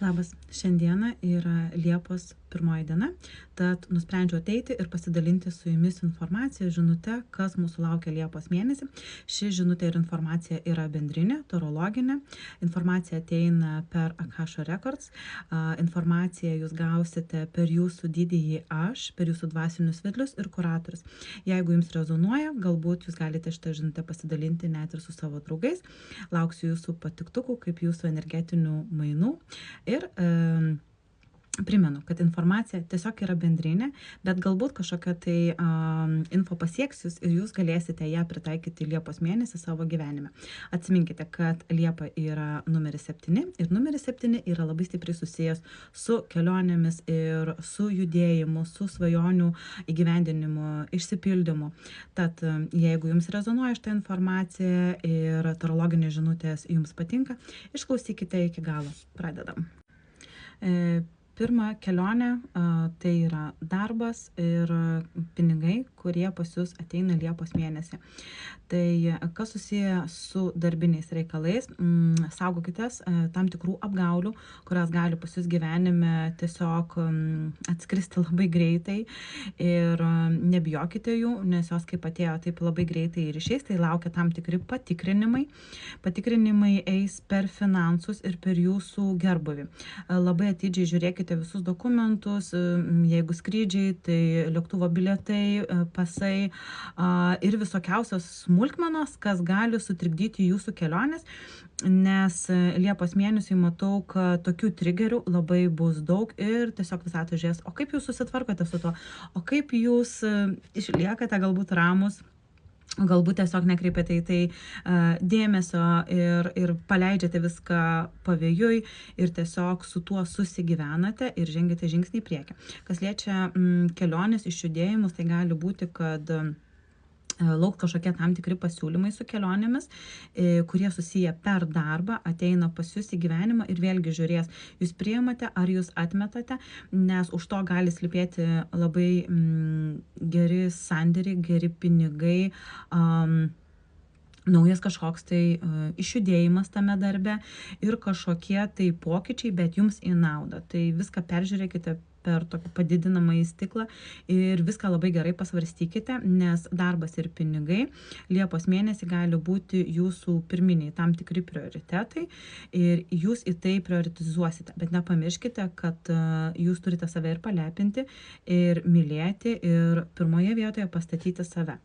Labas, šiandieną yra Liepos 1 diena, tad nusprendžiau ateiti ir pasidalinti su jumis informacija, žinute, kas mūsų laukia Liepos mėnesį. Ši žinutė ir informacija yra bendrinė, tarologinė. Informacija ateina per Akasha Records. Informaciją jūs gausite per jūsų didįjį aš, per jūsų dvasinius vedlius ir kuratorius. Jeigu jums rezonuoja, galbūt jūs galite šitą žinutę pasidalinti net ir su savo draugais. Lauksiu jūsų patiktukų kaip jūsų energetinių mainų. Ir primenu, kad informacija tiesiog yra bendrinė, bet galbūt kažkokia tai info pasieks jūs ir jūs galėsite ją pritaikyti Liepos mėnesį savo gyvenime. Atsiminkite, kad Liepa yra numeris 7 ir numeris 7 yra labai stipriai susijęs su kelionėmis ir su judėjimu, su svajonių įgyvendinimu, išsipildymu. Tad jeigu jums rezonuoja šitą informaciją ir tarologinės žinutės jums patinka, išklausykite iki galo. Pradedam. Pirma kelionė tai yra darbas ir pinigai, kurie pas jūs ateina Liepos mėnesį. Tai kas susiję su darbiniais reikalais, saugokitės tam tikrų apgaulių, kurios gali pas jūs gyvenime tiesiog atskristi labai greitai ir nebijokite jų, nes jos kaip atėjo taip labai greitai ir išeis, tai laukia tam tikri patikrinimai. Patikrinimai eis per finansus ir per jūsų gerbuvį. Labai atidžiai žiūrėkite visus dokumentus, jeigu skrydžiai, tai lėktuvo bilietai, pasai ir visokiausios smulkmenos, kas gali sutrikdyti jūsų kelionės, nes Liepos mėnesį matau, kad tokių trigerių labai bus daug ir tiesiog visatą žiūrės, o kaip jūs susitvarkote su tuo, o kaip jūs išliekate galbūt ramus, galbūt tiesiog nekreipiate į tai dėmesio ir paleidžiate viską pavėjui ir tiesiog su tuo susigyvenate ir žengite žingsnį į priekį. Kas liečia kelionės išjudėjimus, tai gali būti, kad lauks kažkokie tam tikri pasiūlymai su kelionėmis, kurie susiję per darbą, ateina pas jūs į gyvenimą ir vėlgi žiūrės, jūs priimate ar jūs atmetate, nes už to gali slypėti labai geri sandėriai, geri pinigai, naujas kažkoks tai išjudėjimas tame darbe ir kažkokie tai pokyčiai, bet jums į naudą. Tai viską peržiūrėkite per tokį padidinamąjį stiklą ir viską labai gerai pasvarstykite, nes darbas ir pinigai Liepos mėnesį gali būti jūsų pirminiai tam tikri prioritetai ir jūs į tai prioritizuosite. Bet nepamirškite, kad jūs turite save ir palepinti ir mylėti ir pirmoje vietoje pastatyti save.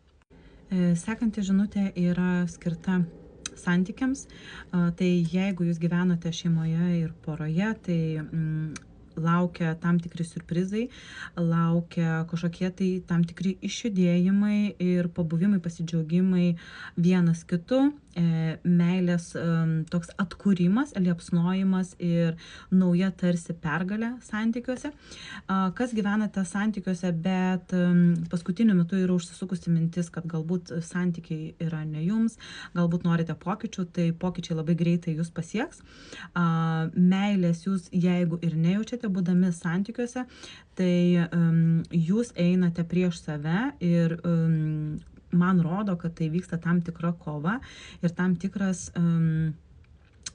Sekanti žinutė yra skirta santykiams. Tai jeigu jūs gyvenote šeimoje ir poroje, tai laukia tam tikri siurprizai, laukia kažkokie tai tam tikri išjudėjimai ir pabuvimai, pasidžiaugimai vienas kitu, meilės toks atkūrimas, liepsnojimas ir nauja tarsi pergalė santykiuose. Kas gyvenate santykiuose, bet paskutiniu metu yra užsisukusi mintis, kad galbūt santykiai yra ne jums, galbūt norite pokyčių, tai pokyčiai labai greitai jūs pasieks. Meilės jūs, jeigu ir nejaučiate, būdami santykiuose, tai jūs einate prieš save ir man rodo, kad tai vyksta tam tikra kova ir tam tikras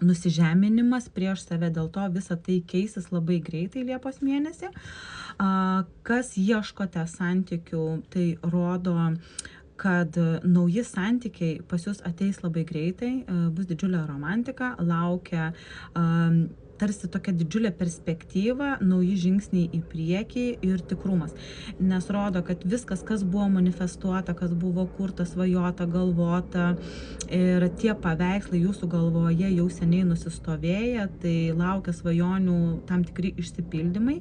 nusižeminimas prieš save, dėl to visa tai keisis labai greitai Liepos mėnesį. Kas ieškote santykių, tai rodo, kad nauji santykiai pas jūs ateis labai greitai, bus didžiulė romantika, laukia tarsi tokia didžiulė perspektyva, nauji žingsniai į priekį ir tikrumas. Nes rodo, kad viskas, kas buvo manifestuota, kas buvo kurta, svajota, galvota ir tie paveikslai jūsų galvoje jau seniai nusistovėję, tai laukia svajonių tam tikri išsipildymai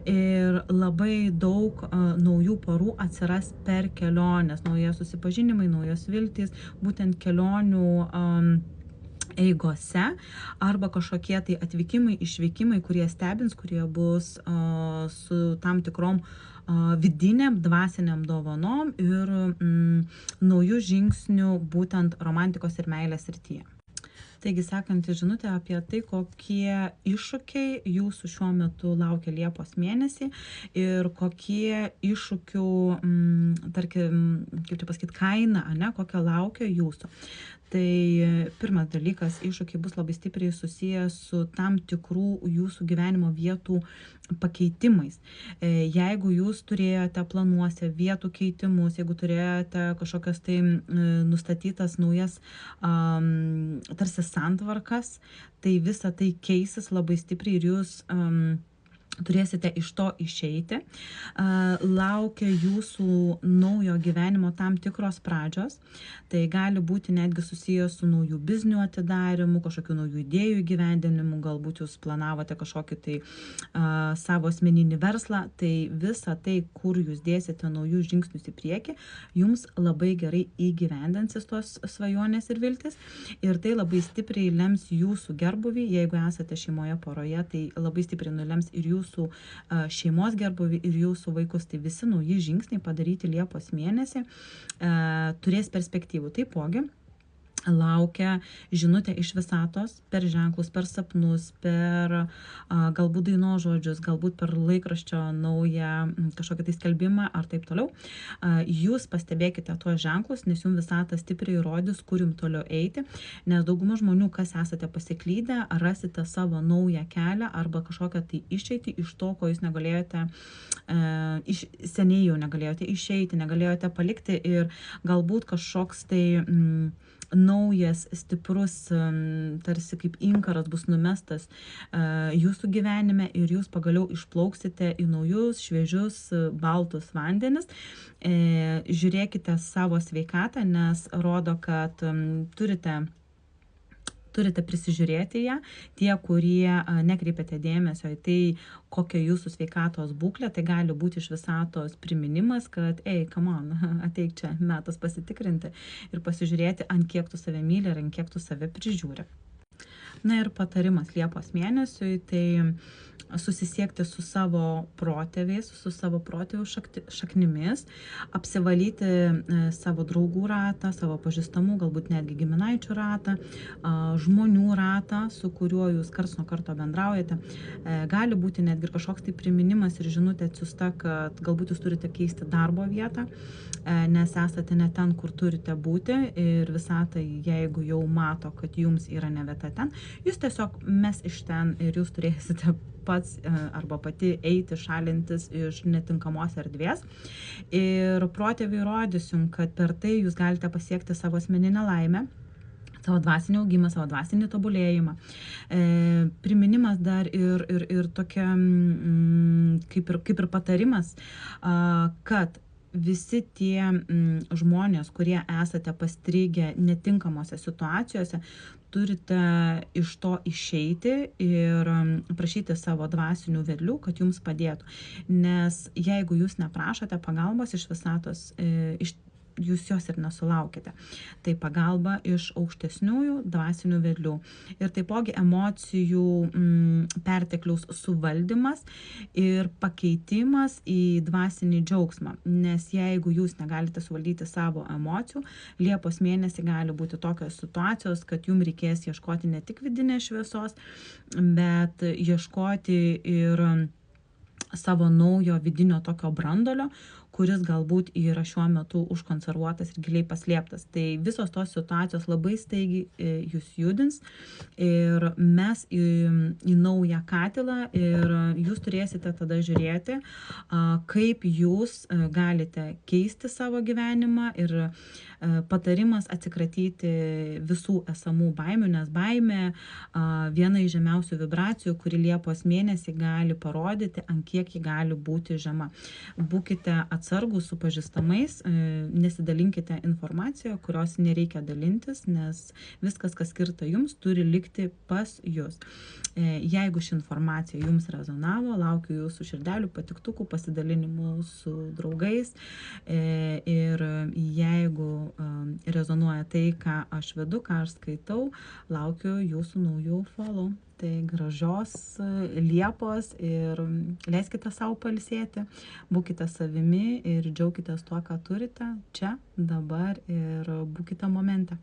ir labai daug naujų porų atsiras per keliones, nauja susipažinimai, naujos viltys, būtent kelionių eigose arba kažkokie tai atvykimai, išvykimai, kurie stebins, kurie bus su tam tikrom vidiniam, dvasiniam dovanom ir naujų žingsnių būtent romantikos ir meilės srityje. Taigi, sekanti žinutė apie tai, kokie iššūkiai jūsų šiuo metu laukia Liepos mėnesį ir kokie iššūkių, tarkim, kaip čia pasakyti, kaina, ane, kokia laukia jūsų. Tai pirmas dalykas, iššūkiai bus labai stipriai susijęs su tam tikrų jūsų gyvenimo vietų pakeitimais. Jeigu jūs turėjote planuose vietų keitimus, jeigu turėjote kažkokias tai nustatytas naujas tarsi santvarkas, tai visa tai keisis labai stipriai ir jūs turėsite iš to išeiti. Laukia jūsų naujo gyvenimo tam tikros pradžios. Tai gali būti netgi susijęs su naujų biznių atidarimu, kažkokių naujų idėjų įgyvendinimu, galbūt jūs planavote kažkokį tai savo asmeninį verslą. Tai visa tai, kur jūs dėsite naujus žingsnius į priekį, jums labai gerai įgyvendinsis tos svajonės ir viltis. Ir tai labai stipriai lems jūsų gerbuvį. Jeigu esate šeimoje poroje, tai labai stipriai nulems ir jūsų šeimos gerbuvį ir jūsų vaikus. Tai visi nauji žingsniai padaryti Liepos mėnesį turės perspektyvų. Taipogi laukia žinutė iš visatos per ženklus, per sapnus, per galbūt dainos žodžius, galbūt per laikraščio naują kažkokį tai skelbimą ar taip toliau. Jūs pastebėkite tuos ženklus, nes jums visata stipriai įrodys, kur jums toliau eiti, nes dauguma žmonių, kas esate pasiklydę, rasite savo naują kelią arba kažkokią tai išeitį iš to, ko jūs negalėjote, seniai jau negalėjote išeiti, negalėjote palikti ir galbūt kažkoks tai naujas, stiprus, tarsi kaip inkaras bus numestas jūsų gyvenime ir jūs pagaliau išplauksite į naujus, šviežius, baltus vandenis. Žiūrėkite savo sveikatą, nes rodo, kad turite prisižiūrėti ją, tie, kurie nekreipiate dėmesio į tai, kokia jūsų sveikatos būklė, tai gali būti iš visatos priminimas, kad, come on, ateik čia, metas pasitikrinti ir pasižiūrėti, ant kiek tu save myli ir ant kiek tu save prižiūri. Na ir patarimas Liepos mėnesiui, tai susisiekti su savo protėviais, su savo protėvių šaknimis, apsivalyti savo draugų ratą, savo pažįstamų, galbūt netgi giminaičių ratą, žmonių ratą, su kuriuo jūs karts nuo karto bendraujate. Gali būti netgi kažkoks tai priminimas ir žinutė atsiųsta, kad galbūt jūs turite keisti darbo vietą, nes esate ne ten, kur turite būti ir visata, jeigu jau mato, kad jums yra ne vieta ten, jūs tiesiog mes iš ten ir jūs turėsite pats arba pati eiti, šalintis iš netinkamos erdvės. Ir protėviai rodys jums, kad per tai jūs galite pasiekti savo asmeninę laimę, savo dvasinį augimą, savo dvasinį tobulėjimą. Priminimas dar ir tokia kaip ir patarimas, kad visi tie žmonės, kurie esate pastrigę netinkamose situacijose, turite iš to išeiti ir prašyti savo dvasinių vedlių, kad jums padėtų. Nes jeigu jūs neprašote pagalbos iš visatos, jūs jos ir nesulaukite. Tai pagalba iš aukštesniųjų dvasinių vedlių. Ir taipogi emocijų pertekliaus suvaldymas ir pakeitimas į dvasinį džiaugsmą. Nes jeigu jūs negalite suvaldyti savo emocijų, Liepos mėnesį gali būti tokios situacijos, kad jums reikės ieškoti ne tik vidinės šviesos, bet ieškoti ir savo naujo vidinio tokio brandolio, kuris galbūt yra šiuo metu užkonservuotas ir giliai paslėptas. Tai visos tos situacijos labai staigiai jūs judins ir mes į naują katilą ir jūs turėsite tada žiūrėti, kaip jūs galite keisti savo gyvenimą ir patarimas atsikratyti visų esamų baimių, nes baimė viena iš žemiausių vibracijų, kuri Liepos mėnesį gali parodyti, ant kiek ji gali būti žema. Būkite atsargūs su pažįstamais, nesidalinkite informaciją, kurios nereikia dalintis, nes viskas, kas skirta jums, turi likti pas jūs. Jeigu ši informacija jums rezonavo, laukiu jūsų širdelių, patiktukų, pasidalinimų su draugais ir jeigu rezonuoja tai, ką aš vedu, ką aš skaitau, laukiu jūsų naujų follow. Tai gražios Liepos ir leiskite savo pailsėti, būkite savimi ir džiaukitės tuo, ką turite čia, dabar ir būkite momente.